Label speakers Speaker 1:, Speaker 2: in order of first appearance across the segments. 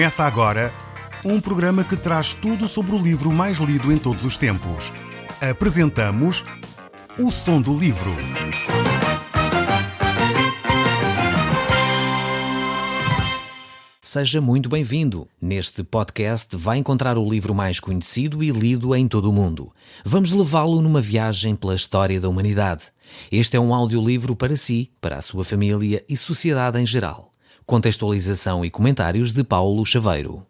Speaker 1: Começa agora um programa que traz tudo sobre o livro mais lido em todos os tempos. Apresentamos O Som do Livro.
Speaker 2: Seja muito bem-vindo. Neste podcast vai encontrar o livro mais conhecido e lido em todo o mundo. Vamos levá-lo numa viagem pela história da humanidade. Este é um audiolivro para si, para a sua família e sociedade em geral. Contextualização e comentários de Paulo Chaveiro.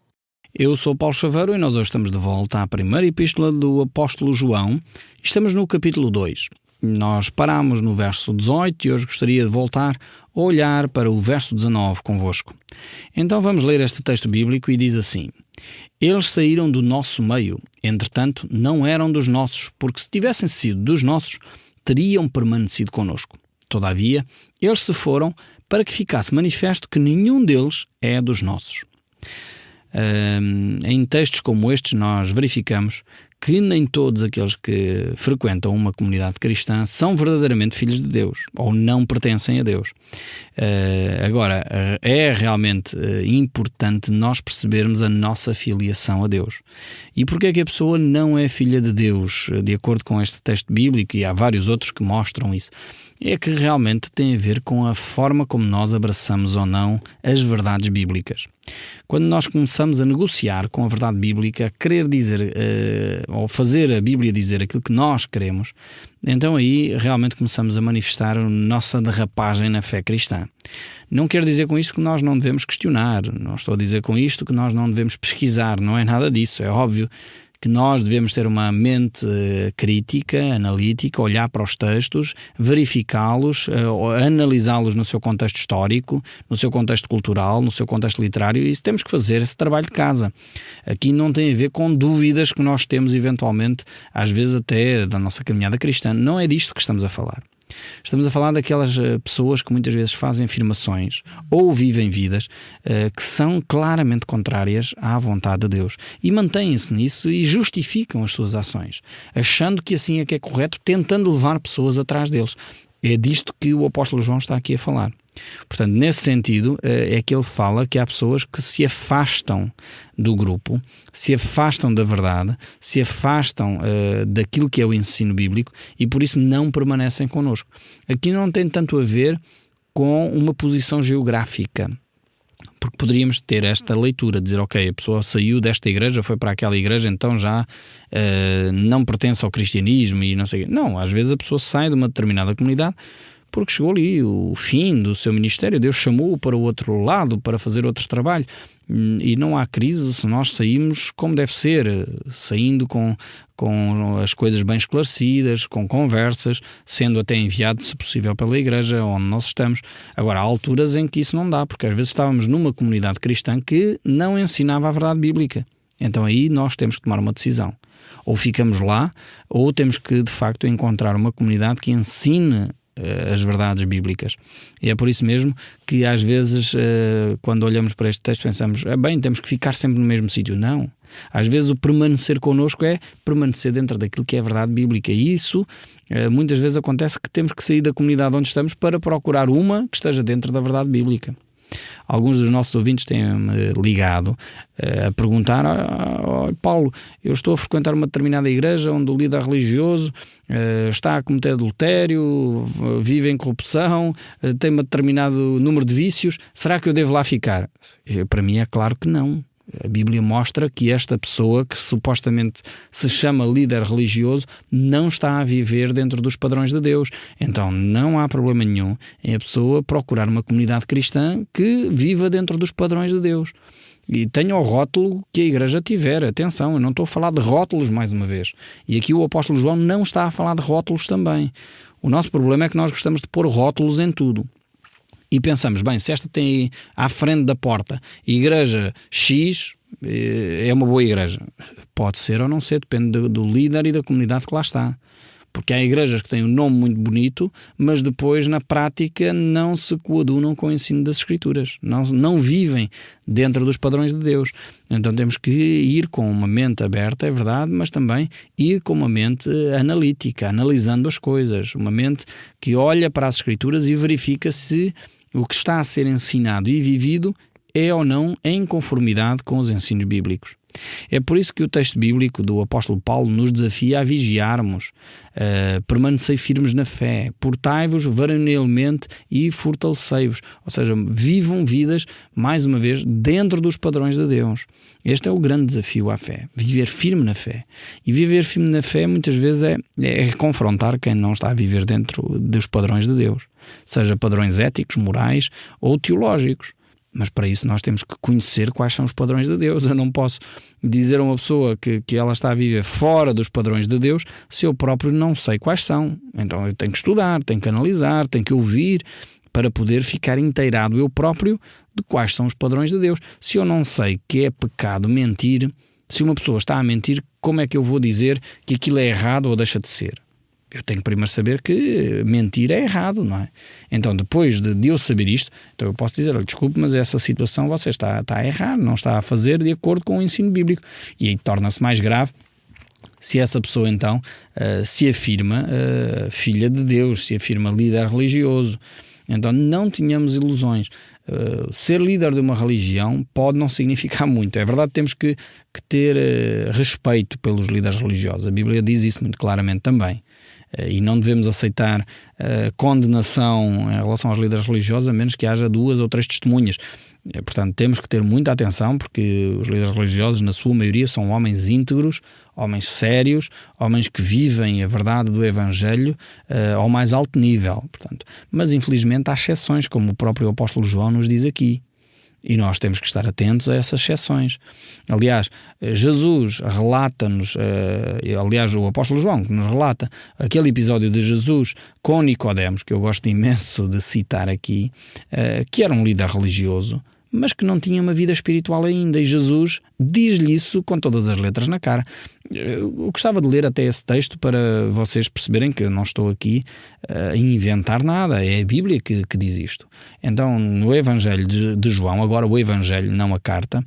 Speaker 3: Eu sou Paulo Chaveiro e nós hoje estamos de volta à primeira epístola do apóstolo João. Estamos no capítulo 2. Nós paramos no verso 18 e hoje gostaria de voltar a olhar para o verso 19 convosco. Então vamos ler este texto bíblico e diz assim: Eles saíram do nosso meio, entretanto não eram dos nossos, porque se tivessem sido dos nossos, teriam permanecido conosco. Todavia, eles se foram para que ficasse manifesto que nenhum deles é dos nossos. Em textos como estes nós verificamos que nem todos aqueles que frequentam uma comunidade cristã são verdadeiramente filhos de Deus ou não pertencem a Deus. Agora, é realmente importante nós percebermos a nossa filiação a Deus. E porquê é que a pessoa não é filha de Deus, de acordo com este texto bíblico, e há vários outros que mostram isso? É que realmente tem a ver com a forma como nós abraçamos ou não as verdades bíblicas. Quando nós começamos a negociar com a verdade bíblica, a querer dizer ou fazer a Bíblia dizer aquilo que nós queremos, então aí realmente começamos a manifestar a nossa derrapagem na fé cristã. Não quero dizer com isto que nós não devemos questionar, não estou a dizer com isto que nós não devemos pesquisar, não é nada disso, é óbvio que nós devemos ter uma mente crítica, analítica, olhar para os textos, verificá-los, analisá-los no seu contexto histórico, no seu contexto cultural, no seu contexto literário, e temos que fazer esse trabalho de casa. Aqui não tem a ver com dúvidas que nós temos eventualmente, às vezes até da nossa caminhada cristã. Não é disto que estamos a falar. Estamos a falar daquelas pessoas que muitas vezes fazem afirmações ou vivem vidas que são claramente contrárias à vontade de Deus e mantêm-se nisso e justificam as suas ações, achando que assim é que é correto, tentando levar pessoas atrás deles. É disto que o apóstolo João está aqui a falar. Portanto, nesse sentido, é que ele fala que há pessoas que se afastam do grupo, se afastam da verdade, se afastam daquilo que é o ensino bíblico e por isso não permanecem connosco. Aqui não tem tanto a ver com uma posição geográfica, porque poderíamos ter esta leitura, dizer, ok, a pessoa saiu desta igreja, foi para aquela igreja, então já não pertence ao cristianismo e não sei o quê. Não, às vezes a pessoa sai de uma determinada comunidade porque chegou ali o fim do seu ministério, Deus chamou-o para o outro lado, para fazer outro trabalho, e não há crise se nós saímos como deve ser, saindo com as coisas bem esclarecidas, com conversas, sendo até enviado, se possível, pela igreja onde nós estamos. Agora, há alturas em que isso não dá, porque às vezes estávamos numa comunidade cristã que não ensinava a verdade bíblica. Então aí nós temos que tomar uma decisão. Ou ficamos lá, ou temos que, de facto, encontrar uma comunidade que ensine as verdades bíblicas. E é por isso mesmo que às vezes quando olhamos para este texto pensamos, bem, temos que ficar sempre no mesmo sítio. Não. Às vezes o permanecer connosco é permanecer dentro daquilo que é a verdade bíblica, e isso muitas vezes acontece que temos que sair da comunidade onde estamos para procurar uma que esteja dentro da verdade bíblica. Alguns dos nossos ouvintes têm-me ligado a perguntar: Paulo, eu estou a frequentar uma determinada igreja onde o líder religioso está a cometer adultério, vive em corrupção, tem um determinado número de vícios, será que eu devo lá ficar? Para mim é claro que não. A Bíblia mostra que esta pessoa, que supostamente se chama líder religioso, não está a viver dentro dos padrões de Deus. Então não há problema nenhum em a pessoa procurar uma comunidade cristã que viva dentro dos padrões de Deus. E tenha o rótulo que a igreja tiver. Atenção, eu não estou a falar de rótulos mais uma vez. E aqui o apóstolo João não está a falar de rótulos também. O nosso problema é que nós gostamos de pôr rótulos em tudo. E pensamos, bem, se esta tem à frente da porta igreja X, é uma boa igreja. Pode ser ou não ser, depende do líder e da comunidade que lá está. Porque há igrejas que têm um nome muito bonito, mas depois na prática não se coadunam com o ensino das Escrituras, não vivem dentro dos padrões de Deus. Então temos que ir com uma mente aberta, é verdade, mas também ir com uma mente analítica, analisando as coisas, uma mente que olha para as Escrituras e verifica se o que está a ser ensinado e vivido é ou não em conformidade com os ensinos bíblicos. É por isso que o texto bíblico do apóstolo Paulo nos desafia a vigiarmos, permanecei firmes na fé, portai-vos varonilmente e fortalecei-vos. Ou seja, vivam vidas, mais uma vez, dentro dos padrões de Deus. Este é o grande desafio à fé, viver firme na fé. E viver firme na fé muitas vezes é confrontar quem não está a viver dentro dos padrões de Deus, seja padrões éticos, morais ou teológicos. Mas para isso nós temos que conhecer quais são os padrões de Deus. Eu não posso dizer a uma pessoa que ela está a viver fora dos padrões de Deus se eu próprio não sei quais são. Então eu tenho que estudar, tenho que analisar, tenho que ouvir para poder ficar inteirado eu próprio de quais são os padrões de Deus. Se eu não sei que é pecado mentir, se uma pessoa está a mentir, como é que eu vou dizer que aquilo é errado ou deixa de ser? Eu tenho que primeiro saber que mentir é errado, não é? Então, depois de eu saber isto, então eu posso dizer, desculpe, mas essa situação você está a errar, não está a fazer de acordo com o ensino bíblico. E aí torna-se mais grave se essa pessoa, então, se afirma filha de Deus, se afirma líder religioso. Então, não tenhamos ilusões. Ser líder de uma religião pode não significar muito. É verdade que temos que ter respeito pelos líderes religiosos. A Bíblia diz isso muito claramente também. E não devemos aceitar condenação em relação aos líderes religiosos a menos que haja 2 ou 3 testemunhas. Portanto, temos que ter muita atenção porque os líderes religiosos, na sua maioria, são homens íntegros, homens sérios, homens que vivem a verdade do Evangelho ao mais alto nível. Portanto, mas, infelizmente, há exceções, como o próprio apóstolo João nos diz aqui. E nós temos que estar atentos a essas exceções. Aliás, Jesus relata-nos, o apóstolo João que nos relata aquele episódio de Jesus com Nicodemos, que eu gosto imenso de citar aqui, que era um líder religioso, mas que não tinha uma vida espiritual ainda. E Jesus diz-lhe isso com todas as letras na cara. Eu gostava de ler até esse texto para vocês perceberem que eu não estou aqui a inventar nada. É a Bíblia que diz isto. Então, no Evangelho de João, agora o Evangelho, não a carta,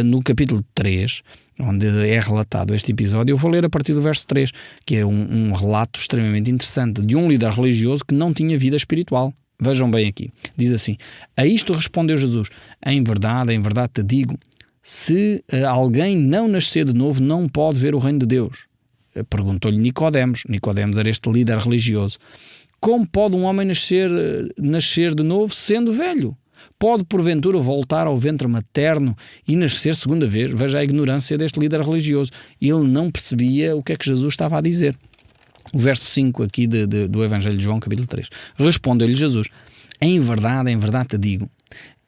Speaker 3: no capítulo 3, onde é relatado este episódio, eu vou ler a partir do verso 3, que é um relato extremamente interessante de um líder religioso que não tinha vida espiritual. Vejam bem aqui, diz assim: a isto respondeu Jesus, em verdade te digo, se alguém não nascer de novo não pode ver o reino de Deus. Perguntou-lhe Nicodemos era este líder religioso, como pode um homem nascer de novo sendo velho? Pode porventura voltar ao ventre materno e nascer segunda vez? Veja a ignorância deste líder religioso, ele não percebia o que é que Jesus estava a dizer. O verso 5 aqui do Evangelho de João, capítulo 3. Respondeu-lhe Jesus, em verdade te digo,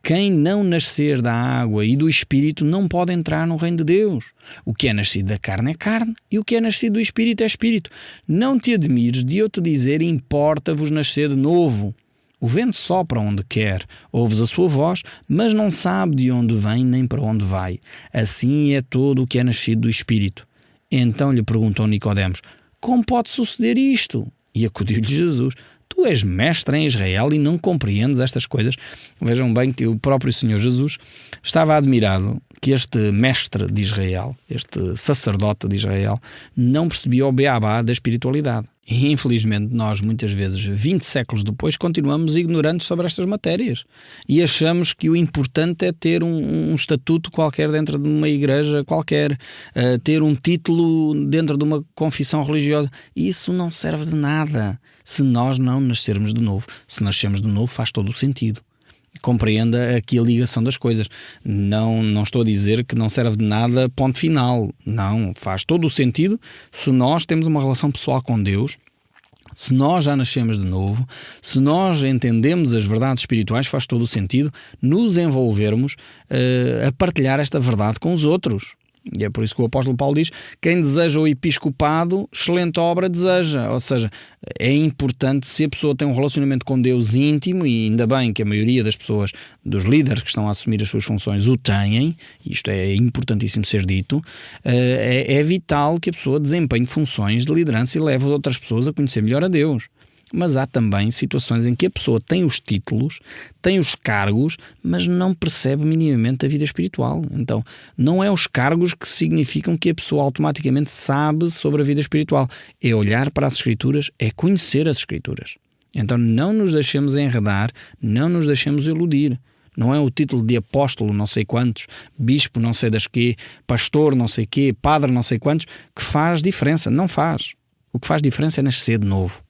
Speaker 3: quem não nascer da água e do Espírito não pode entrar no reino de Deus. O que é nascido da carne é carne, e o que é nascido do Espírito é Espírito. Não te admires de eu te dizer, importa-vos nascer de novo. O vento sopra onde quer, ouves a sua voz, mas não sabe de onde vem nem para onde vai. Assim é todo o que é nascido do Espírito. Então lhe perguntou Nicodemos, como pode suceder isto? E acudiu-lhe Jesus, tu és mestre em Israel e não compreendes estas coisas? Vejam bem que o próprio Senhor Jesus estava admirado que este mestre de Israel, este sacerdote de Israel, não percebia o beabá da espiritualidade. E infelizmente nós muitas vezes, 20 séculos depois, continuamos ignorantes sobre estas matérias e achamos que o importante é ter um estatuto qualquer dentro de uma igreja qualquer, ter um título dentro de uma confissão religiosa. E isso não serve de nada se nós não nascermos de novo. Se nascermos de novo faz todo o sentido. Compreenda aqui a ligação das coisas. Não estou a dizer que não serve de nada, ponto final. Não, faz todo o sentido se nós temos uma relação pessoal com Deus, se nós já nascemos de novo, se nós entendemos as verdades espirituais, faz todo o sentido nos envolvermos a partilhar esta verdade com os outros. E é por isso que o apóstolo Paulo diz, quem deseja o episcopado, excelente obra deseja. Ou seja, é importante, se a pessoa tem um relacionamento com Deus íntimo, e ainda bem que a maioria das pessoas, dos líderes que estão a assumir as suas funções, o têm, isto é importantíssimo ser dito, é vital que a pessoa desempenhe funções de liderança e leve outras pessoas a conhecer melhor a Deus. Mas há também situações em que a pessoa tem os títulos, tem os cargos, mas não percebe minimamente a vida espiritual. Então, não é os cargos que significam que a pessoa automaticamente sabe sobre a vida espiritual. É olhar para as Escrituras, é conhecer as Escrituras. Então, não nos deixemos enredar, não nos deixemos iludir. Não é o título de apóstolo não sei quantos, bispo não sei das quê, pastor não sei quê, padre não sei quantos, que faz diferença. Não faz. O que faz diferença é nascer de novo.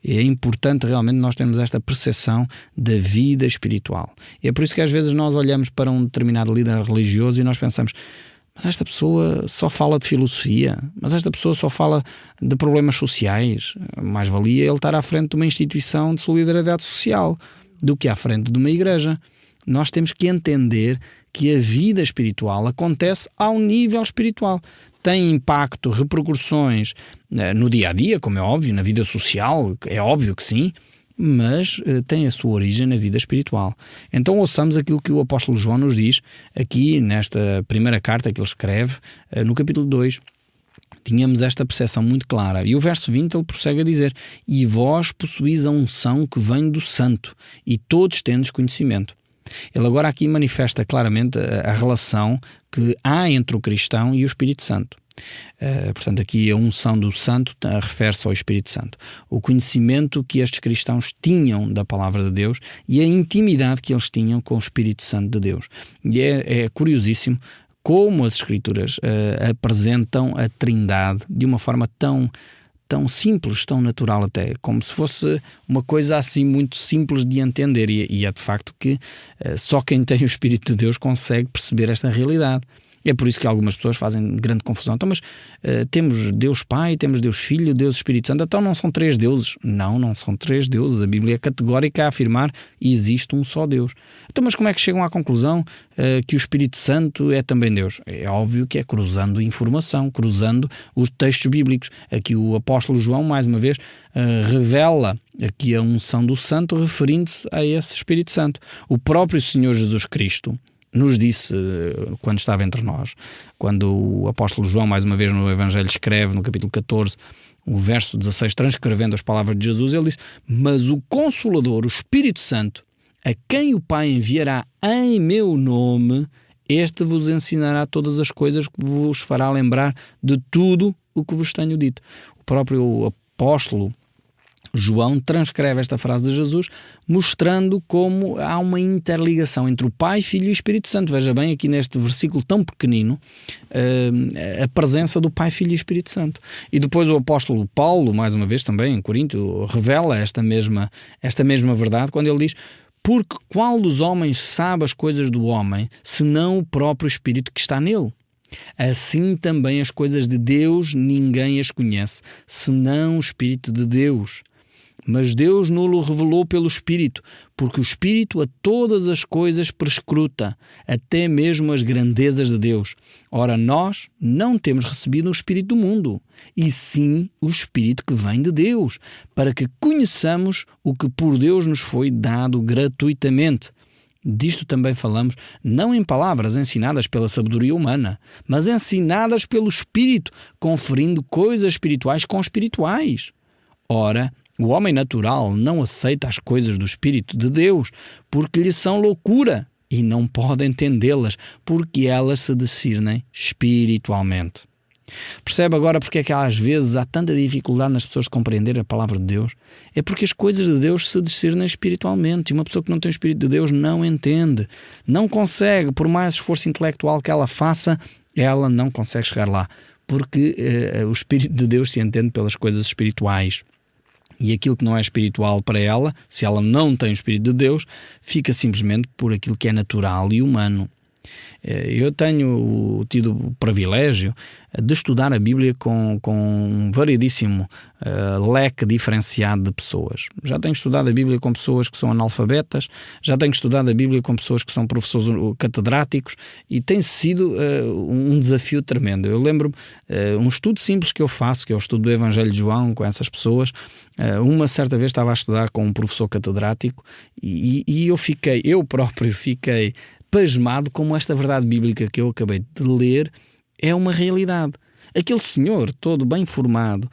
Speaker 3: É importante realmente nós termos esta percepção da vida espiritual. E é por isso que às vezes nós olhamos para um determinado líder religioso e nós pensamos: mas esta pessoa só fala de filosofia, mas esta pessoa só fala de problemas sociais. Mais valia ele estar à frente de uma instituição de solidariedade social do que à frente de uma igreja. Nós temos que entender que a vida espiritual acontece ao nível espiritual. Tem impacto, repercussões no dia-a-dia, como é óbvio, na vida social, é óbvio que sim, mas tem a sua origem na vida espiritual. Então ouçamos aquilo que o apóstolo João nos diz aqui nesta primeira carta que ele escreve, no capítulo 2. Tínhamos esta percepção muito clara. E o verso 20 ele prossegue a dizer: e vós possuís a unção que vem do Santo, e todos tendes conhecimento. Ele agora aqui manifesta claramente a relação que há entre o cristão e o Espírito Santo. Portanto, aqui a unção do Santo refere-se ao Espírito Santo. O conhecimento que estes cristãos tinham da palavra de Deus e a intimidade que eles tinham com o Espírito Santo de Deus. E é curiosíssimo como as Escrituras apresentam a Trindade de uma forma tão simples, tão natural até, como se fosse uma coisa assim muito simples de entender, e é de facto que só quem tem o Espírito de Deus consegue perceber esta realidade. É por isso que algumas pessoas fazem grande confusão. Então, mas temos Deus Pai, temos Deus Filho, Deus Espírito Santo, então não são três deuses? Não são três deuses. A Bíblia é categórica a afirmar que existe um só Deus. Então, mas como é que chegam à conclusão que o Espírito Santo é também Deus? É óbvio que é cruzando informação, cruzando os textos bíblicos. Aqui o apóstolo João, mais uma vez, revela aqui a unção do Santo, referindo-se a esse Espírito Santo. O próprio Senhor Jesus Cristo nos disse, quando estava entre nós, quando o apóstolo João, mais uma vez no Evangelho, escreve no capítulo 14, o verso 16, transcrevendo as palavras de Jesus, ele disse: mas o Consolador, o Espírito Santo, a quem o Pai enviará em meu nome, este vos ensinará todas as coisas, que vos fará lembrar de tudo o que vos tenho dito. O próprio apóstolo João transcreve esta frase de Jesus, mostrando como há uma interligação entre o Pai, Filho e Espírito Santo. Veja bem aqui neste versículo tão pequenino a presença do Pai, Filho e Espírito Santo. E depois o apóstolo Paulo, mais uma vez também em Corinto, revela esta mesma verdade quando ele diz: porque qual dos homens sabe as coisas do homem, senão o próprio Espírito que está nele? Assim também as coisas de Deus ninguém as conhece, senão o Espírito de Deus. Mas Deus nos-lo revelou pelo Espírito, porque o Espírito a todas as coisas perscruta, até mesmo as grandezas de Deus. Ora, nós não temos recebido o Espírito do mundo, e sim o Espírito que vem de Deus, para que conheçamos o que por Deus nos foi dado gratuitamente. Disto também falamos, não em palavras ensinadas pela sabedoria humana, mas ensinadas pelo Espírito, conferindo coisas espirituais com espirituais. Ora, o homem natural não aceita as coisas do Espírito de Deus, porque lhe são loucura, e não pode entendê-las, porque elas se discernem espiritualmente. Percebe agora porque é que às vezes há tanta dificuldade nas pessoas de compreender a palavra de Deus? É porque as coisas de Deus se discernem espiritualmente, e uma pessoa que não tem o Espírito de Deus não entende, não consegue, por mais esforço intelectual que ela faça, ela não consegue chegar lá, porque o Espírito de Deus se entende pelas coisas espirituais. E aquilo que não é espiritual para ela, se ela não tem o Espírito de Deus, fica simplesmente por aquilo que é natural e humano. Eu tenho tido o privilégio de estudar a Bíblia com um variedíssimo leque diferenciado de pessoas. Já tenho estudado a Bíblia com pessoas que são analfabetas, já tenho estudado a Bíblia com pessoas que são professores catedráticos, e tem sido um desafio tremendo. Eu lembro-me um estudo simples que eu faço, que é o estudo do Evangelho de João com essas pessoas. Uma certa vez estava a estudar com um professor catedrático e eu próprio fiquei pasmado como esta verdade bíblica que eu acabei de ler é uma realidade. Aquele senhor todo bem formado,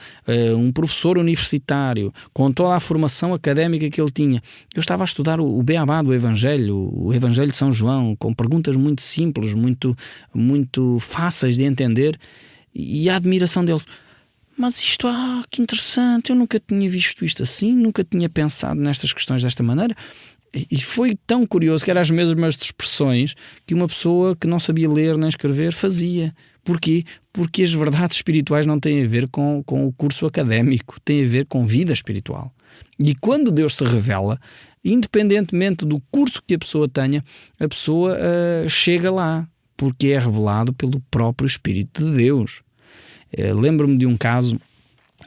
Speaker 3: um professor universitário, com toda a formação académica que ele tinha, eu estava a estudar o beabá do Evangelho, o Evangelho de São João, com perguntas muito simples, muito fáceis de entender, e a admiração deles. Mas isto, que interessante, eu nunca tinha visto isto assim, nunca tinha pensado nestas questões desta maneira. E foi tão curioso que eram as mesmas expressões que uma pessoa que não sabia ler nem escrever fazia. Porquê? Porque as verdades espirituais não têm a ver com o curso académico, têm a ver com vida espiritual. E quando Deus se revela, independentemente do curso que a pessoa tenha, a pessoa chega lá, porque é revelado pelo próprio Espírito de Deus. Lembro-me de um caso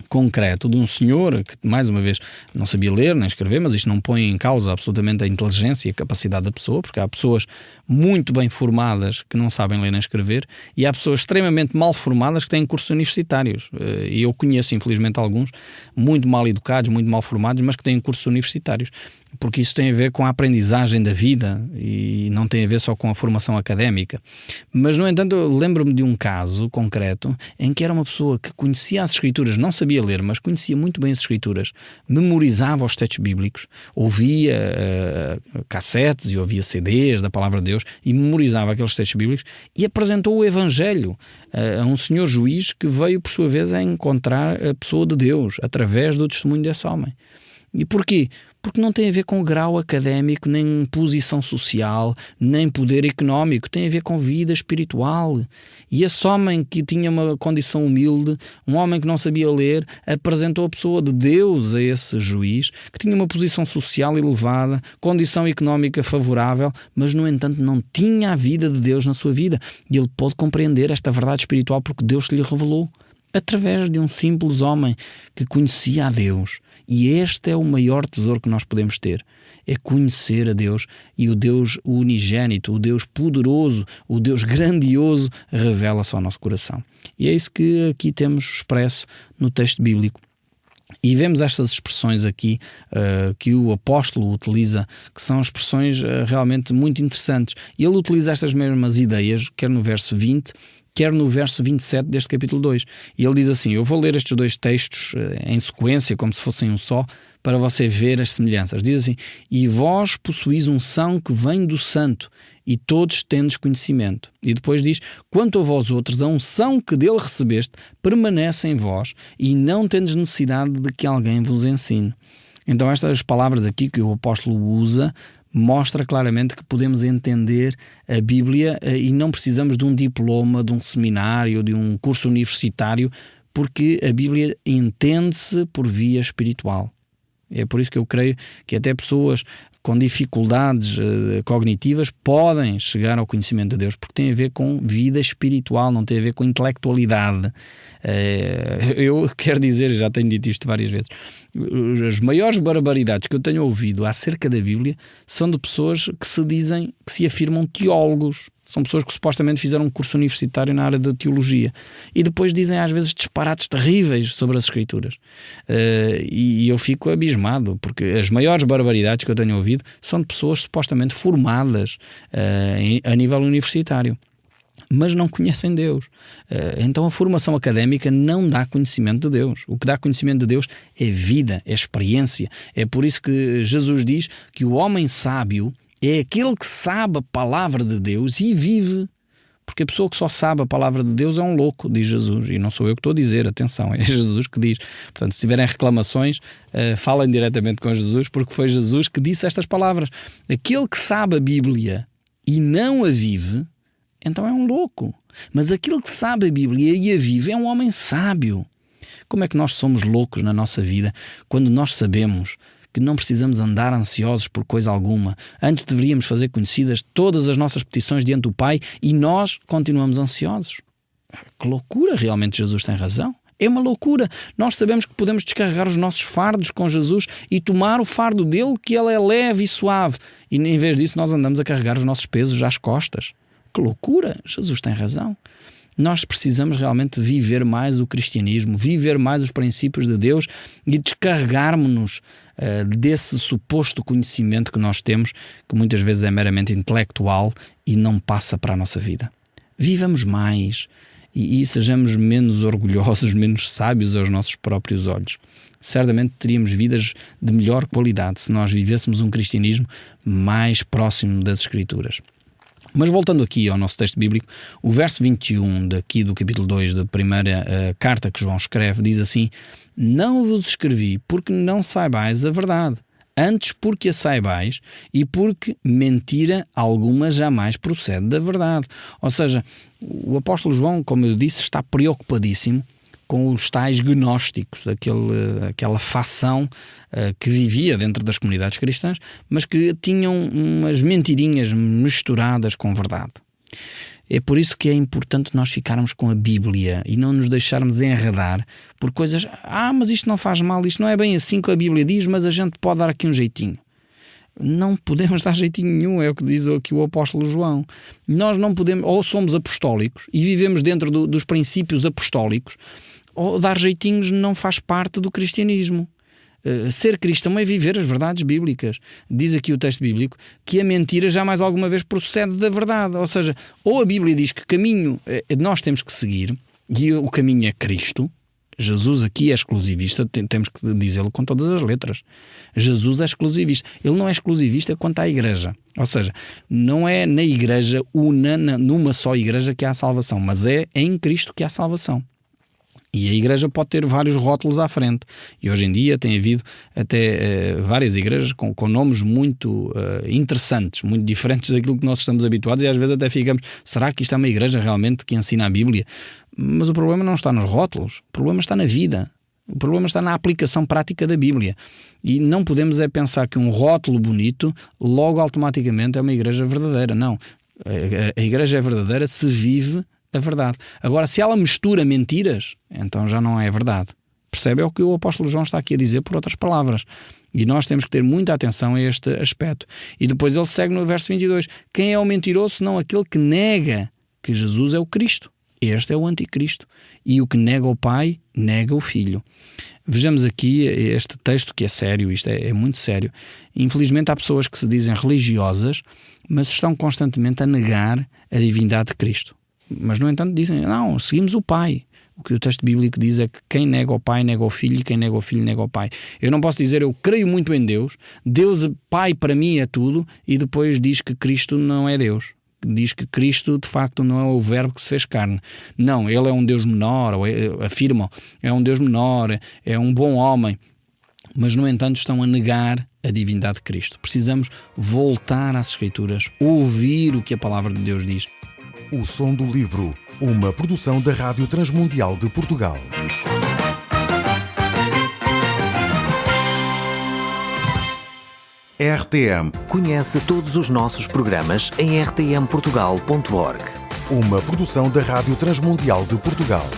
Speaker 3: concreto de um senhor que, mais uma vez, não sabia ler nem escrever, mas isto não põe em causa absolutamente a inteligência e a capacidade da pessoa, porque há pessoas muito bem formadas que não sabem ler nem escrever e há pessoas extremamente mal formadas que têm cursos universitários. E eu conheço, infelizmente, alguns muito mal educados, muito mal formados, mas que têm cursos universitários, porque isso tem a ver com a aprendizagem da vida e não tem a ver só com a formação académica. Mas, no entanto, eu lembro-me de um caso concreto em que era uma pessoa que conhecia as Escrituras, não sabia ler, mas conhecia muito bem as Escrituras, memorizava os textos bíblicos, ouvia cassetes e ouvia CDs da Palavra de Deus e memorizava aqueles textos bíblicos e apresentou o Evangelho a um senhor juiz que veio, por sua vez, a encontrar a pessoa de Deus através do testemunho desse homem. E porquê? Porque não tem a ver com grau académico, nem posição social, nem poder económico. Tem a ver com vida espiritual. E esse homem que tinha uma condição humilde, um homem que não sabia ler, apresentou a pessoa de Deus a esse juiz, que tinha uma posição social elevada, condição económica favorável, mas, no entanto, não tinha a vida de Deus na sua vida. E ele pôde compreender esta verdade espiritual porque Deus lhe revelou, através de um simples homem que conhecia a Deus. E este é o maior tesouro que nós podemos ter, é conhecer a Deus, e o Deus unigênito, o Deus poderoso, o Deus grandioso revela-se ao nosso coração. E é isso que aqui temos expresso no texto bíblico. E vemos estas expressões aqui que o apóstolo utiliza, que são expressões realmente muito interessantes. E ele utiliza estas mesmas ideias, quer no verso 20, quer no verso 27 deste capítulo 2. E ele diz assim, eu vou ler estes dois textos em sequência, como se fossem um só, para você ver as semelhanças. Diz assim, e vós possuís unção que vem do Santo, e todos tendes conhecimento. E depois diz, quanto a vós outros, a unção que dele recebeste permanece em vós, e não tendes necessidade de que alguém vos ensine. Então estas palavras aqui que o apóstolo usa, mostra claramente que podemos entender a Bíblia e não precisamos de um diploma, de um seminário, de um curso universitário, porque a Bíblia entende-se por via espiritual. É por isso que eu creio que até pessoas com dificuldades cognitivas podem chegar ao conhecimento de Deus, porque tem a ver com vida espiritual, não tem a ver com intelectualidade. Eu quero dizer, já tenho dito isto várias vezes, as maiores barbaridades que eu tenho ouvido acerca da Bíblia são de pessoas que se dizem, que se afirmam teólogos. São pessoas que supostamente fizeram um curso universitário na área da teologia e depois dizem às vezes disparates terríveis sobre as Escrituras. E eu fico abismado, porque as maiores barbaridades que eu tenho ouvido são de pessoas supostamente formadas a nível universitário, mas não conhecem Deus. Então a formação académica não dá conhecimento de Deus. O que dá conhecimento de Deus é vida, é experiência. É por isso que Jesus diz que o homem sábio é aquele que sabe a palavra de Deus e vive. Porque a pessoa que só sabe a palavra de Deus é um louco, diz Jesus. E não sou eu que estou a dizer, atenção, é Jesus que diz. Portanto, se tiverem reclamações, falem diretamente com Jesus, porque foi Jesus que disse estas palavras. Aquele que sabe a Bíblia e não a vive, então é um louco. Mas aquele que sabe a Bíblia e a vive é um homem sábio. Como é que nós somos loucos na nossa vida quando nós sabemos que não precisamos andar ansiosos por coisa alguma? Antes deveríamos fazer conhecidas todas as nossas petições diante do Pai e nós continuamos ansiosos. Que loucura, realmente Jesus tem razão. É uma loucura. Nós sabemos que podemos descarregar os nossos fardos com Jesus e tomar o fardo dele, que ele é leve e suave. E em vez disso nós andamos a carregar os nossos pesos às costas. Que loucura, Jesus tem razão. Nós precisamos realmente viver mais o cristianismo, viver mais os princípios de Deus e descarregarmos-nos desse suposto conhecimento que nós temos, que muitas vezes é meramente intelectual e não passa para a nossa vida. Vivamos mais e sejamos menos orgulhosos, menos sábios aos nossos próprios olhos. Certamente teríamos vidas de melhor qualidade se nós vivêssemos um cristianismo mais próximo das Escrituras. Mas voltando aqui ao nosso texto bíblico, o verso 21 daqui do capítulo 2 da primeira carta que João escreve diz assim: não vos escrevi porque não saibais a verdade, Antes porque a saibais e porque mentira alguma jamais procede da verdade. Ou seja, o apóstolo João, como eu disse, está preocupadíssimo com os tais gnósticos, aquela facção que vivia dentro das comunidades cristãs, mas que tinham umas mentirinhas misturadas com verdade. É por isso que é importante nós ficarmos com a Bíblia e não nos deixarmos enredar por coisas. Mas isto não faz mal, isto não é bem assim que a Bíblia diz, mas a gente pode dar aqui um jeitinho. Não podemos dar jeitinho nenhum, é o que diz aqui o apóstolo João. Nós não podemos, ou somos apostólicos e vivemos dentro dos princípios apostólicos, ou dar jeitinhos não faz parte do cristianismo. Ser cristão é viver as verdades bíblicas. Diz aqui o texto bíblico que a mentira jamais alguma vez procede da verdade. Ou seja, ou a Bíblia diz que caminho nós temos que seguir e o caminho é Cristo. Jesus aqui é exclusivista, temos que dizê-lo com todas as letras. Jesus é exclusivista. Ele não é exclusivista quanto à igreja. Ou seja, não é na igreja numa só igreja que há salvação, mas é em Cristo que há salvação. E a igreja pode ter vários rótulos à frente. E hoje em dia tem havido até várias igrejas com nomes muito interessantes, muito diferentes daquilo que nós estamos habituados, e às vezes até ficamos, será que isto é uma igreja realmente que ensina a Bíblia? Mas o problema não está nos rótulos, o problema está na vida. O problema está na aplicação prática da Bíblia. E não podemos pensar que um rótulo bonito logo automaticamente é uma igreja verdadeira. Não. A igreja é verdadeira se vive a verdade. Agora, se ela mistura mentiras, então já não é verdade. Percebe? É o que o apóstolo João está aqui a dizer por outras palavras. E nós temos que ter muita atenção a este aspecto. E depois ele segue no verso 22. Quem é o mentiroso senão aquele que nega que Jesus é o Cristo? Este é o anticristo. E o que nega o Pai, nega o Filho. Vejamos aqui este texto que é sério, isto é muito sério. Infelizmente há pessoas que se dizem religiosas, mas estão constantemente a negar a divindade de Cristo. Mas, no entanto, dizem, não, seguimos o Pai. O que o texto bíblico diz é que quem nega o Pai, nega o Filho, e quem nega o Filho, nega o Pai. Eu não posso dizer, eu creio muito em Deus, Deus Pai para mim é tudo, e depois diz que Cristo não é Deus. Diz que Cristo, de facto, não é o verbo que se fez carne. Não, Ele é um Deus menor, ou afirmam, é um Deus menor, é um bom homem. Mas, no entanto, estão a negar a divindade de Cristo. Precisamos voltar às Escrituras, ouvir o que a palavra de Deus diz.
Speaker 1: O Som do Livro, uma produção da Rádio Transmundial de Portugal. RTM.
Speaker 2: Conhece todos os nossos programas em rtmportugal.org.
Speaker 1: Uma produção da Rádio Transmundial de Portugal.